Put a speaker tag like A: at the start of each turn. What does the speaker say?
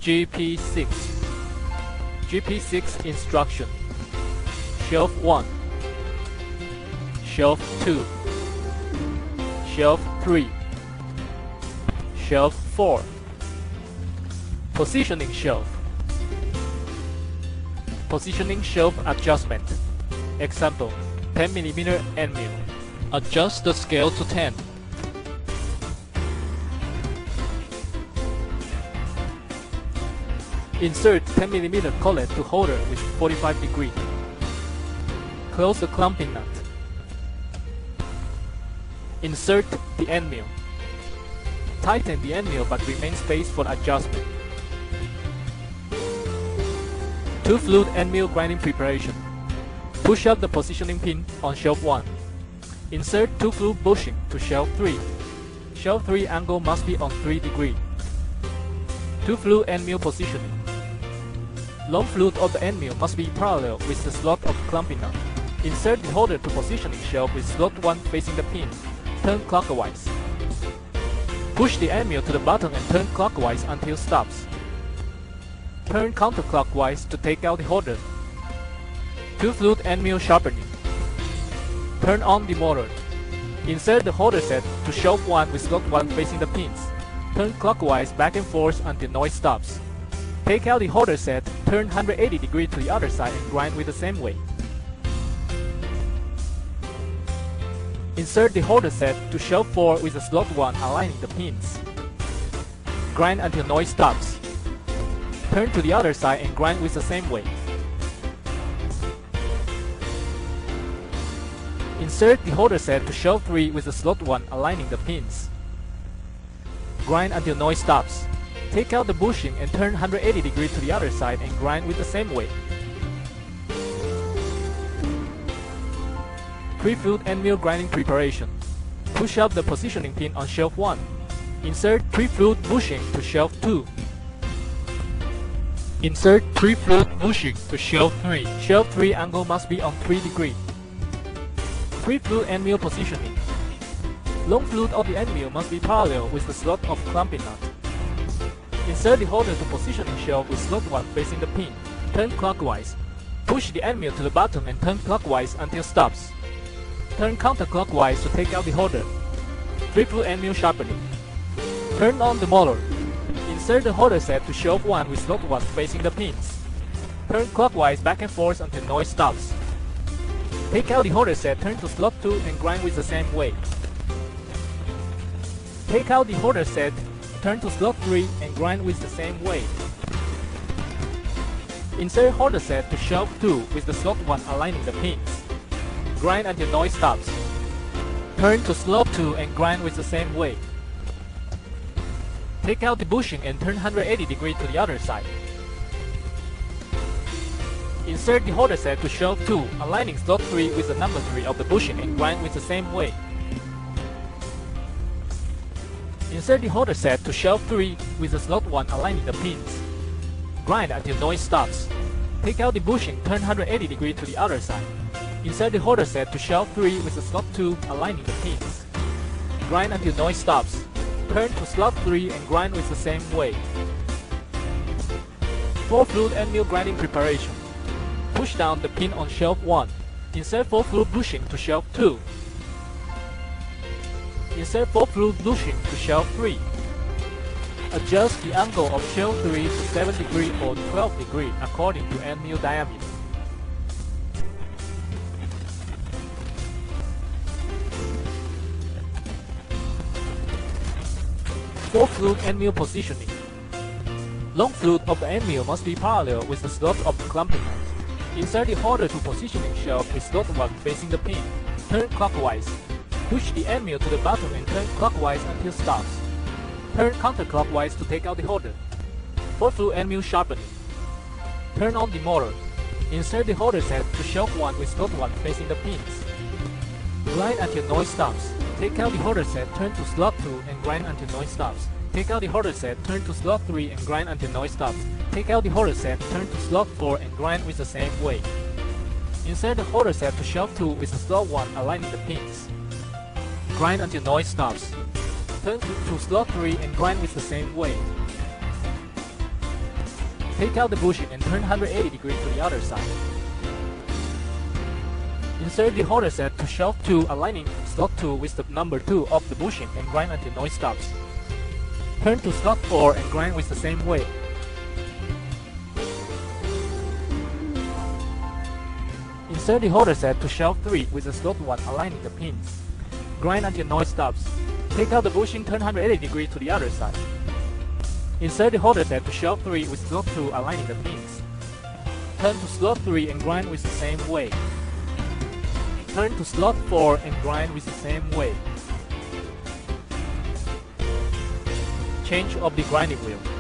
A: GP6. GP6 instruction. Shelf 1, Shelf 2, Shelf 3, Shelf 4. Positioning shelf. Positioning shelf adjustment. Example, 10mm end mill. Adjust the scale to 10. Insert 10mm collet to holder with 45 degree. Close the clamping nut. Insert the end mill. Tighten the end mill but remain space for adjustment. 2 fluid end mill grinding preparation. Push up the positioning pin on shelf 1. Insert 2 fluid bushing to shelf 3. Shelf 3 angle must be on 3 degree. 2 fluid end mill positioning. Long fluid of the end mill must be parallel with the slot of clamping nut. Insert the holder to positioning shelf with slot 1 facing the pin. Turn clockwise. Push the end mill to the bottom and turn clockwise until stops. Turn counterclockwise to take out the holder. 2 fluid end mill sharpening. Turn on the motor. Insert the holder set to shelf 1 with slot 1 facing the pins. Turn clockwise back and forth until noise stops. Take out the holder set, turn 180 degrees to the other side and grind with the same way. Insert the holder set to shelf 4 with the slot 1 aligning the pins. Grind until noise stops. Turn to the other side and grind with the same way. Insert the holder set to shelf 3 with the slot 1 aligning the pins. Grind until noise stops. Take out the bushing and turn 180 degrees to the other side and grind with the same way. 3 fluid end mill grinding preparation. Push up the positioning pin on shelf 1. Insert 3 fluid bushing to shelf 2. Insert 3 fluid bushing to shelf 3. Shelf 3 angle must be on 3 degree. 3 fluid end mill positioning. Long fluid of the end mill must be parallel with the slot of clamping nut. Insert the holder to positioning shelf with slot 1 facing the pin. Turn clockwise. Push the end mill to the bottom and turn clockwise until stops. Turn counterclockwise to take out the holder. 3 fluid end mill sharpening. Turn on the motor. Insert the holder set to shelf 1 with slot 1 facing the pins. Turn clockwise back and forth until noise stops. Take out the holder set, turn to slot 2 and grind with the same way. Take out the holder set, turn to slot 3 and grind with the same way. Insert holder set to shelf 2 with the slot 1 aligning the pins. Grind until noise stops. Turn to slot 2 and grind with the same way. Take out the bushing and turn 180 degrees to the other side. Insert the holder set to shelf 2, aligning slot 3 with the number 3 of the bushing and grind with the same way. Insert the holder set to shelf 3 with the slot 1 aligning the pins. Grind until noise stops. Take out the bushing, turn 180 degrees to the other side. Insert the holder set to shelf 3 with the slot 2 aligning the pins. Grind until noise stops. Turn to slot 3 and grind with the same way. 4 fluid end mill grinding preparation. Push down the pin on shelf 1. Insert 4 fluid bushing to shelf 2. Insert 4 fluid bushing to shelf 3. Adjust the angle of shelf 3 to 7 degree or 12 degree according to end mill diameter. Four fluid end mill positioning. Long fluid of the end mill must be parallel with the slot of the clamping nut. Insert the holder to positioning shelf with slot 1 facing the pin. Turn clockwise. Push the end mill to the bottom and turn clockwise until stops. Turn counterclockwise to take out the holder. 4 fluid end mill sharpening. Turn on the motor. Insert the holder set to shelf 1 with slot 1 facing the pins. Grind until noise stops. Take out the holder set, turn to slot 2 and grind until noise stops. Take out the holder set, turn to slot 3 and grind until noise stops. Take out the holder set, turn to slot 4 and grind with the same way. Insert the holder set to shelf 2 with the slot 1 aligning the pins. Grind until noise stops. Turn to slot 3 and grind with the same way. Take out the bushing and turn 180 degrees to the other side. Insert the holder set to shelf 2 aligning slot 2 with the number 2 of the bushing and grind until noise stops. Turn to slot 4 and grind with the same way. Insert the holder set to shelf 3 with the slot 1 aligning the pins. Grind until noise stops. Take out the bushing, turn 180 degrees to the other side. Insert the holder set to shelf 3 with slot 2 aligning the pins. Turn to slot 3 and grind with the same way. Turn to slot 4 and grind with the same way. Change of the grinding wheel.